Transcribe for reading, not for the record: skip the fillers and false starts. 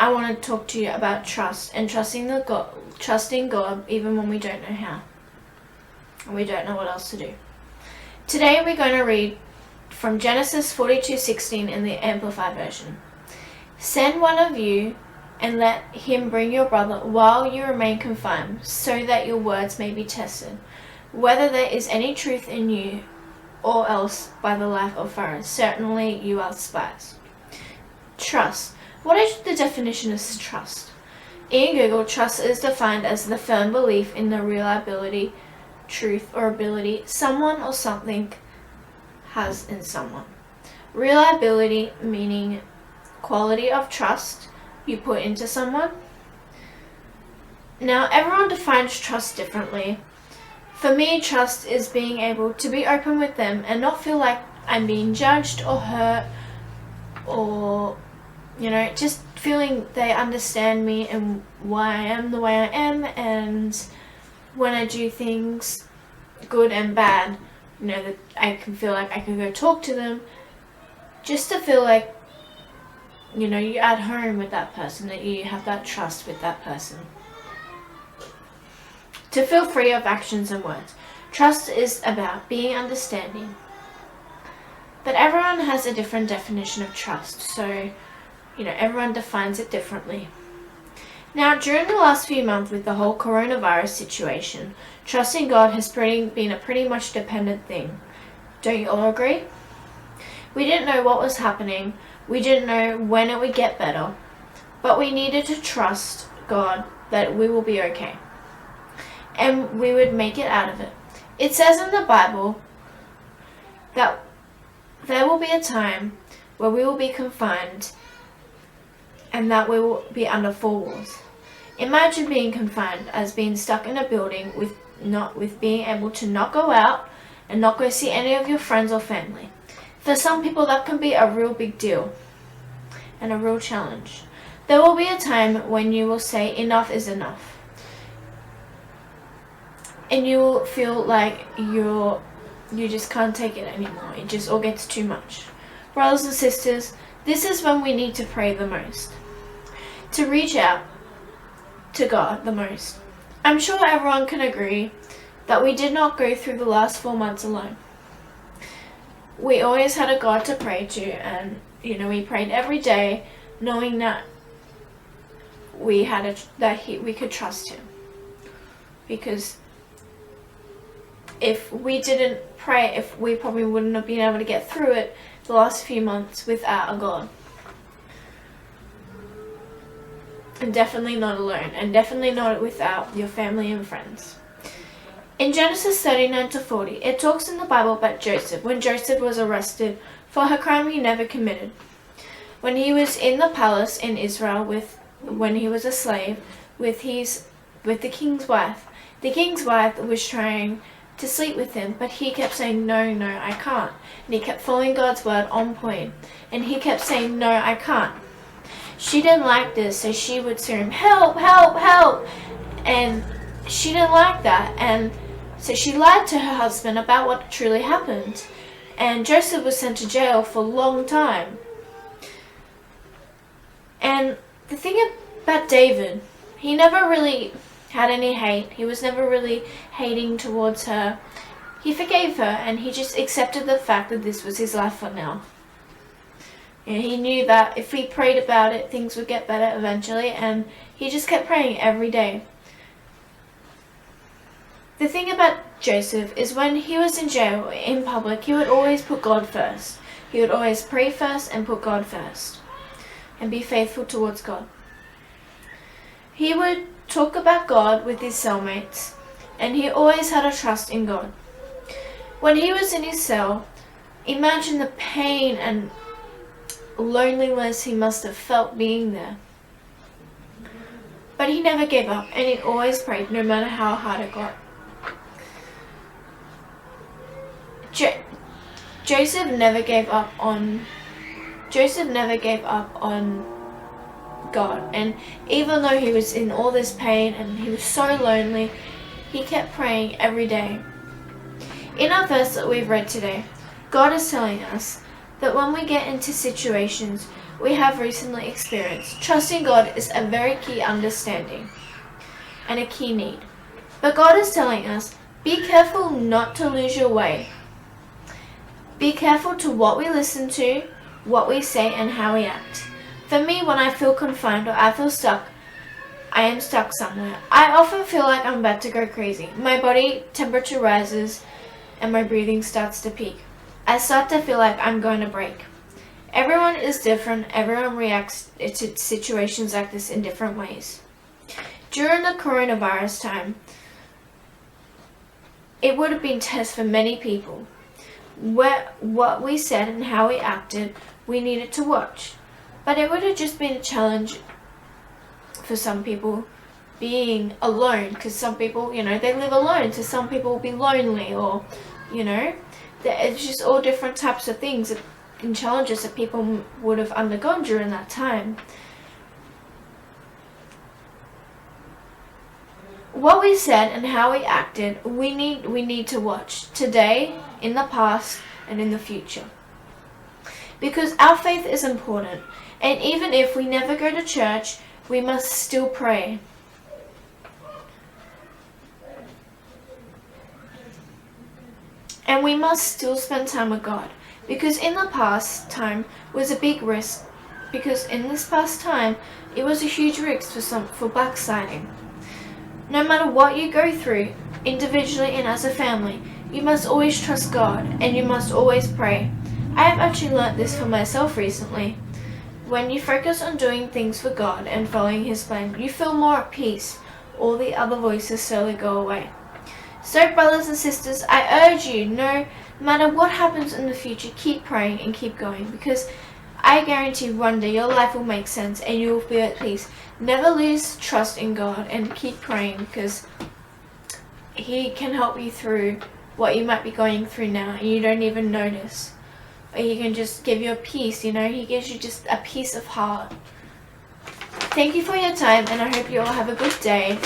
I want to talk to you about trust and trusting God even when we don't know how. And we don't know what else to do. Today we're going to read from Genesis 42:16 in the Amplified Version. Send one of you and let him bring your brother while you remain confined, so that your words may be tested, whether there is any truth in you, or else by the life of Pharaoh. Certainly you are spies. Trust. What is the definition of trust? In Google, trust is defined as the firm belief in the reliability, truth, or ability someone or something has in someone. Reliability meaning quality of trust you put into someone. Now, everyone defines trust differently. For me, trust is being able to be open with them and not feel like I'm being judged or hurt, or just feeling they understand me and why I am the way I am, and when I do things good and bad, that I can feel like I can go talk to them, just to feel like you're at home with that person, that you have that trust with that person. To feel free of actions and words. Trust is about being understanding. But everyone has a different definition of trust, so everyone defines it differently. Now, during the last few months with the whole coronavirus situation, trusting God has been a pretty much dependent thing. Don't you all agree? We didn't know what was happening. We didn't know when it would get better. But we needed to trust God that we will be okay. And we would make it out of it. It says in the Bible that there will be a time where we will be confined and that we will be under four walls. Imagine being confined as being stuck in a building with being able to not go out and not go see any of your friends or family. For some people that can be a real big deal and a real challenge. There will be a time when you will say enough is enough. And you will feel like you just can't take it anymore. It just all gets too much. Brothers and sisters, this is when we need to pray the most. To reach out to God the most. I'm sure everyone can agree that we did not go through the last 4 months alone. We always had a God to pray to, and we prayed every day, knowing that we could trust Him. Because if we didn't pray, we probably wouldn't have been able to get through it the last few months without a God. And definitely not alone, and definitely not without your family and friends. In Genesis 39-40, it talks in the Bible about Joseph, when Joseph was arrested for a crime he never committed. When he was in the palace in Israel when he was a slave with the king's wife. The king's wife was trying to sleep with him, but he kept saying, no, I can't. And he kept following God's word on point. And he kept saying, no, I can't. She didn't like this, so she would scream, help, help, help. And she didn't like that. And so she lied to her husband about what truly happened. And Joseph was sent to jail for a long time. And the thing about David, he never really had any hate. He was never really hating towards her. He forgave her, and he just accepted the fact that this was his life for now. And he knew that if he prayed about it, things would get better eventually, and he just kept praying every day. The thing about Joseph is when he was in jail, in public, he would always put God first. He would always pray first and put God first. And be faithful towards God. He would talk about God with his cellmates, and he always had a trust in God. When he was in his cell, imagine the pain and loneliness he must have felt being there. But he never gave up, and he always prayed, no matter how hard it got. Joseph never gave up on God, and even though he was in all this pain and he was so lonely, he kept praying every day. In our verse that we've read today, God is telling us that when we get into situations we have recently experienced. Trusting God is a very key understanding and a key need. But God is telling us, be careful not to lose your way. Be careful to what we listen to, what we say, and how we act. For me, when I feel confined or I feel stuck, I am stuck somewhere. I often feel like I'm about to go crazy. My body temperature rises and my breathing starts to peak. I start to feel like I'm going to break. Everyone is different. Everyone reacts to situations like this in different ways. During the coronavirus time, it would have been a test for many people. What we said and how we acted, we needed to watch. But it would have just been a challenge for some people being alone, because some people, they live alone, so some people will be lonely, or, it's just all different types of things and challenges that people would have undergone during that time. What we said and how we acted, we need to watch today, in the past, and in the future. Because our faith is important, and even if we never go to church, we must still pray. And we must still spend time with God. Because in the past time was a big risk. Because in this past time, it was a huge risk for backsliding. No matter what you go through, individually and as a family, you must always trust God and you must always pray. I have actually learnt this for myself recently. When you focus on doing things for God and following His plan, you feel more at peace. All the other voices slowly go away. So brothers and sisters, I urge you, no matter what happens in the future, keep praying and keep going, because I guarantee one day your life will make sense and you will be at peace. Never lose trust in God and keep praying, because He can help you through what you might be going through now and you don't even notice. Or He can just give you a peace, He gives you just a peace of heart. Thank you for your time, and I hope you all have a good day.